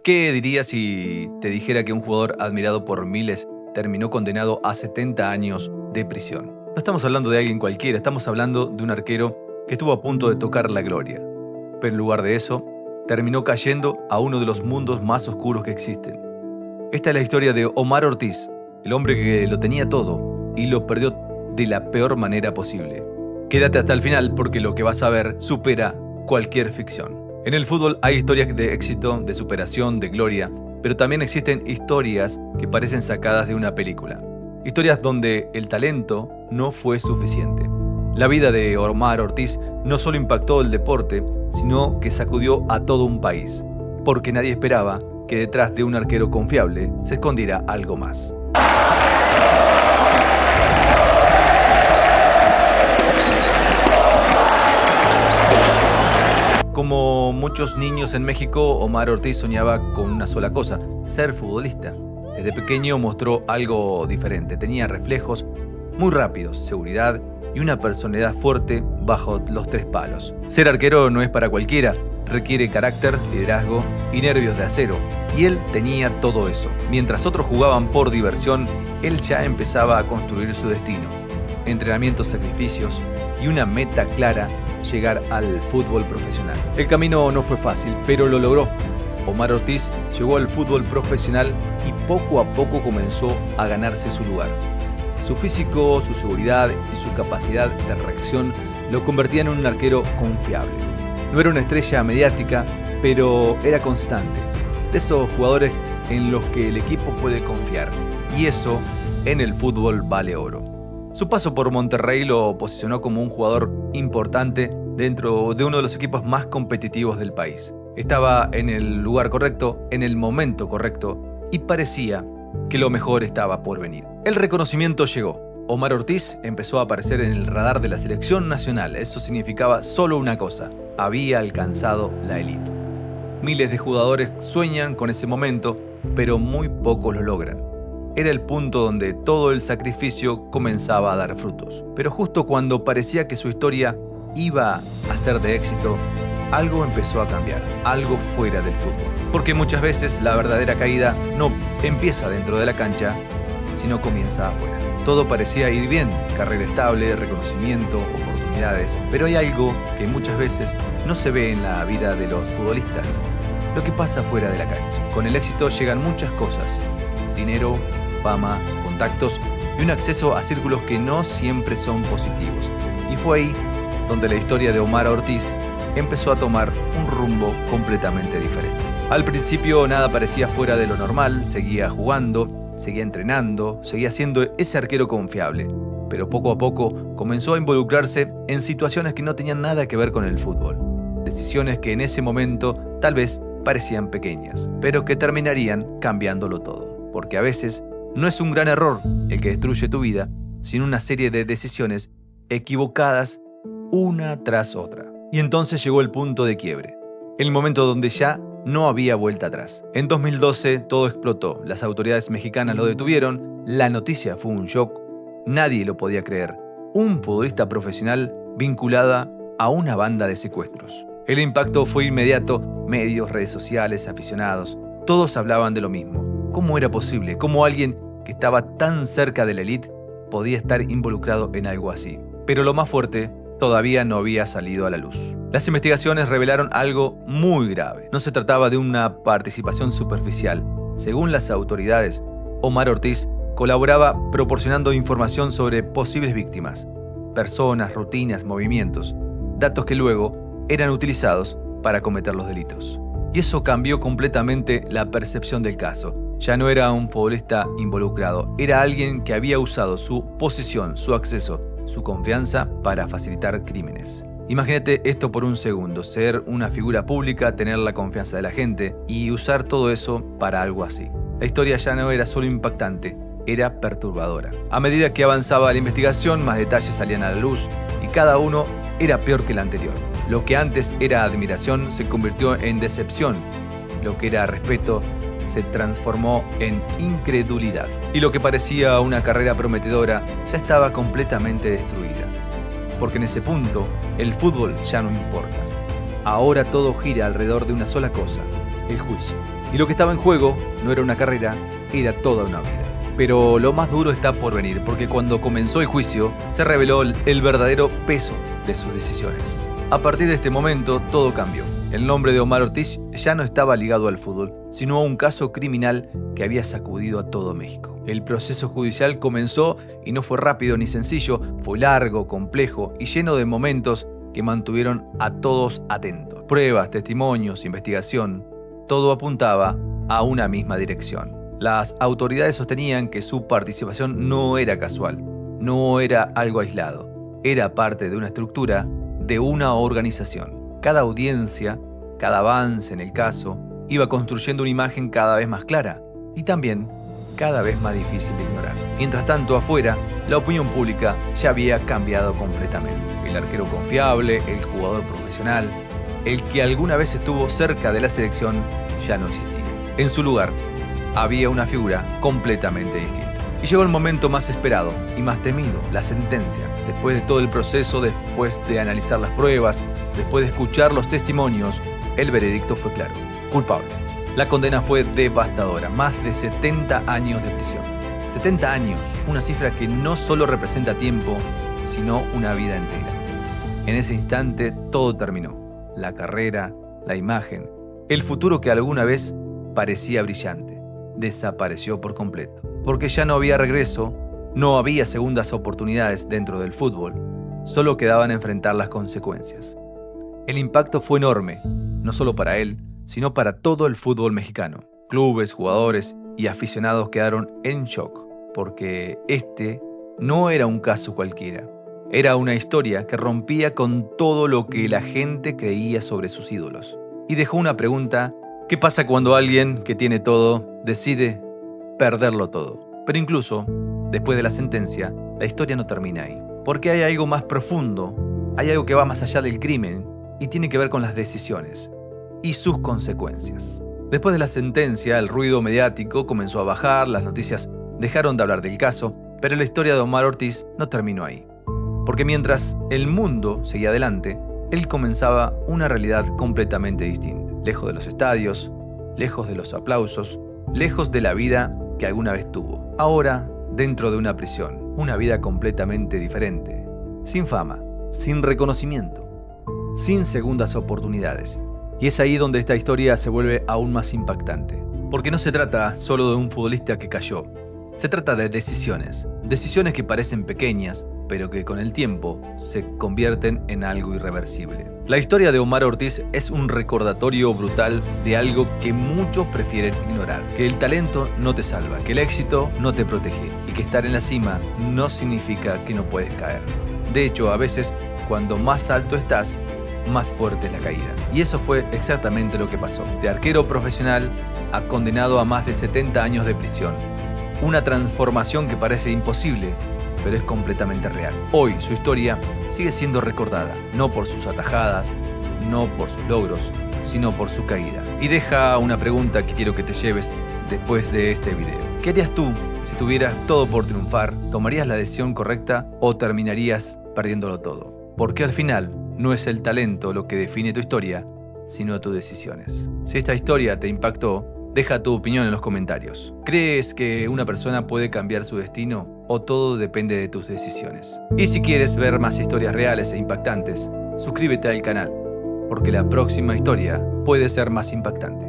¿Qué dirías si te dijera que un jugador admirado por miles terminó condenado a 70 años de prisión? No estamos hablando de alguien cualquiera, estamos hablando de un arquero que estuvo a punto de tocar la gloria. Pero en lugar de eso, terminó cayendo a uno de los mundos más oscuros que existen. Esta es la historia de Omar Ortiz, el hombre que lo tenía todo y lo perdió de la peor manera posible. Quédate hasta el final porque lo que vas a ver supera cualquier ficción. En el fútbol hay historias de éxito, de superación, de gloria, pero también existen historias que parecen sacadas de una película. Historias donde el talento no fue suficiente. La vida de Omar Ortiz no solo impactó el deporte, sino que sacudió a todo un país, porque nadie esperaba que detrás de un arquero confiable se escondiera algo más. Como muchos niños en México, Omar Ortiz soñaba con una sola cosa: ser futbolista. Desde pequeño mostró algo diferente. Tenía reflejos muy rápidos, seguridad y una personalidad fuerte bajo los tres palos. Ser arquero no es para cualquiera. Requiere carácter, liderazgo y nervios de acero. Y él tenía todo eso. Mientras otros jugaban por diversión, él ya empezaba a construir su destino. Entrenamientos, sacrificios y una meta clara: llegar al fútbol profesional. El camino no fue fácil, pero lo logró. Omar Ortiz llegó al fútbol profesional y poco a poco comenzó a ganarse su lugar. Su físico, su seguridad y su capacidad de reacción lo convertían en un arquero confiable. No era una estrella mediática, pero era constante. De esos jugadores en los que el equipo puede confiar. Y eso, en el fútbol, vale oro. Su paso por Monterrey lo posicionó como un jugador importante dentro de uno de los equipos más competitivos del país. Estaba en el lugar correcto, en el momento correcto, y parecía que lo mejor estaba por venir. El reconocimiento llegó. Omar Ortiz empezó a aparecer en el radar de la selección nacional. Eso significaba solo una cosa: había alcanzado la élite. Miles de jugadores sueñan con ese momento, pero muy pocos lo logran. Era el punto donde todo el sacrificio comenzaba a dar frutos. Pero justo cuando parecía que su historia iba a ser de éxito, algo empezó a cambiar, algo fuera del fútbol. Porque muchas veces la verdadera caída no empieza dentro de la cancha, sino comienza afuera. Todo parecía ir bien: carrera estable, reconocimiento, oportunidades. Pero hay algo que muchas veces no se ve en la vida de los futbolistas: lo que pasa fuera de la cancha. Con el éxito llegan muchas cosas: dinero, fama, contactos y un acceso a círculos que no siempre son positivos. Y fue ahí donde la historia de Omar Ortiz empezó a tomar un rumbo completamente diferente. Al principio nada parecía fuera de lo normal. Seguía jugando, seguía entrenando, seguía siendo ese arquero confiable. Pero poco a poco comenzó a involucrarse en situaciones que no tenían nada que ver con el fútbol. Decisiones que en ese momento tal vez parecían pequeñas, pero que terminarían cambiándolo todo. Porque a veces no es un gran error el que destruye tu vida, sino una serie de decisiones equivocadas una tras otra. Y entonces llegó el punto de quiebre, el momento donde ya no había vuelta atrás. En 2012 todo explotó, las autoridades mexicanas lo detuvieron, la noticia fue un shock, nadie lo podía creer. Un futbolista profesional vinculada a una banda de secuestros. El impacto fue inmediato: medios, redes sociales, aficionados, todos hablaban de lo mismo. ¿Cómo era posible? ¿Cómo alguien que estaba tan cerca de la élite podía estar involucrado en algo así? Pero lo más fuerte todavía no había salido a la luz. Las investigaciones revelaron algo muy grave. No se trataba de una participación superficial. Según las autoridades, Omar Ortiz colaboraba proporcionando información sobre posibles víctimas, personas, rutinas, movimientos, datos que luego eran utilizados para cometer los delitos. Y eso cambió completamente la percepción del caso. Ya no era un futbolista involucrado, era alguien que había usado su posición, su acceso, su confianza para facilitar crímenes. Imagínate esto por un segundo: ser una figura pública, tener la confianza de la gente y usar todo eso para algo así. La historia ya no era solo impactante, era perturbadora. A medida que avanzaba la investigación, más detalles salían a la luz y cada uno era peor que el anterior. Lo que antes era admiración se convirtió en decepción. Lo que era respeto se transformó en incredulidad. Y lo que parecía una carrera prometedora ya estaba completamente destruida. Porque en ese punto, el fútbol ya no importa. Ahora todo gira alrededor de una sola cosa: el juicio. Y lo que estaba en juego no era una carrera, era toda una vida. Pero lo más duro está por venir, porque cuando comenzó el juicio, se reveló el verdadero peso de sus decisiones. A partir de este momento, todo cambió. El nombre de Omar Ortiz ya no estaba ligado al fútbol, sino a un caso criminal que había sacudido a todo México. El proceso judicial comenzó y no fue rápido ni sencillo, fue largo, complejo y lleno de momentos que mantuvieron a todos atentos. Pruebas, testimonios, investigación, todo apuntaba a una misma dirección. Las autoridades sostenían que su participación no era casual, no era algo aislado, era parte de una estructura, de una organización. Cada audiencia, cada avance en el caso, iba construyendo una imagen cada vez más clara y también cada vez más difícil de ignorar. Mientras tanto, afuera, la opinión pública ya había cambiado completamente. El arquero confiable, el jugador profesional, el que alguna vez estuvo cerca de la selección, ya no existía. En su lugar, había una figura completamente distinta. Y llegó el momento más esperado y más temido, la sentencia. Después de todo el proceso, después de analizar las pruebas, después de escuchar los testimonios, el veredicto fue claro: culpable. La condena fue devastadora, más de 70 años de prisión. 70 años, una cifra que no solo representa tiempo, sino una vida entera. En ese instante todo terminó. La carrera, la imagen, el futuro que alguna vez parecía brillante, desapareció por completo. Porque ya no había regreso, no había segundas oportunidades dentro del fútbol, solo quedaban enfrentar las consecuencias. El impacto fue enorme, no solo para él, sino para todo el fútbol mexicano. Clubes, jugadores y aficionados quedaron en shock, porque este no era un caso cualquiera. Era una historia que rompía con todo lo que la gente creía sobre sus ídolos. Y dejó una pregunta: ¿qué pasa cuando alguien que tiene todo decide perderlo todo? Pero incluso, después de la sentencia, la historia no termina ahí. Porque hay algo más profundo, hay algo que va más allá del crimen y tiene que ver con las decisiones y sus consecuencias. Después de la sentencia, el ruido mediático comenzó a bajar, las noticias dejaron de hablar del caso, pero la historia de Omar Ortiz no terminó ahí. Porque mientras el mundo seguía adelante, él comenzaba una realidad completamente distinta. Lejos de los estadios, lejos de los aplausos, lejos de la vida que alguna vez tuvo. Ahora, dentro de una prisión, una vida completamente diferente. Sin fama, sin reconocimiento, sin segundas oportunidades. Y es ahí donde esta historia se vuelve aún más impactante. Porque no se trata solo de un futbolista que cayó. Se trata de decisiones. Decisiones que parecen pequeñas, pero que con el tiempo se convierten en algo irreversible. La historia de Omar Ortiz es un recordatorio brutal de algo que muchos prefieren ignorar: que el talento no te salva, que el éxito no te protege y que estar en la cima no significa que no puedes caer. De hecho, a veces, cuando más alto estás, más fuerte es la caída. Y eso fue exactamente lo que pasó. De arquero profesional a condenado a más de 70 años de prisión. Una transformación que parece imposible, pero es completamente real. Hoy su historia sigue siendo recordada, no por sus atajadas, no por sus logros, sino por su caída. Y deja una pregunta que quiero que te lleves después de este video. ¿Qué harías tú si tuvieras todo por triunfar? ¿Tomarías la decisión correcta o terminarías perdiéndolo todo? Porque al final no es el talento lo que define tu historia, sino tus decisiones. Si esta historia te impactó, deja tu opinión en los comentarios. ¿Crees que una persona puede cambiar su destino o todo depende de tus decisiones? Y si quieres ver más historias reales e impactantes, suscríbete al canal, porque la próxima historia puede ser más impactante.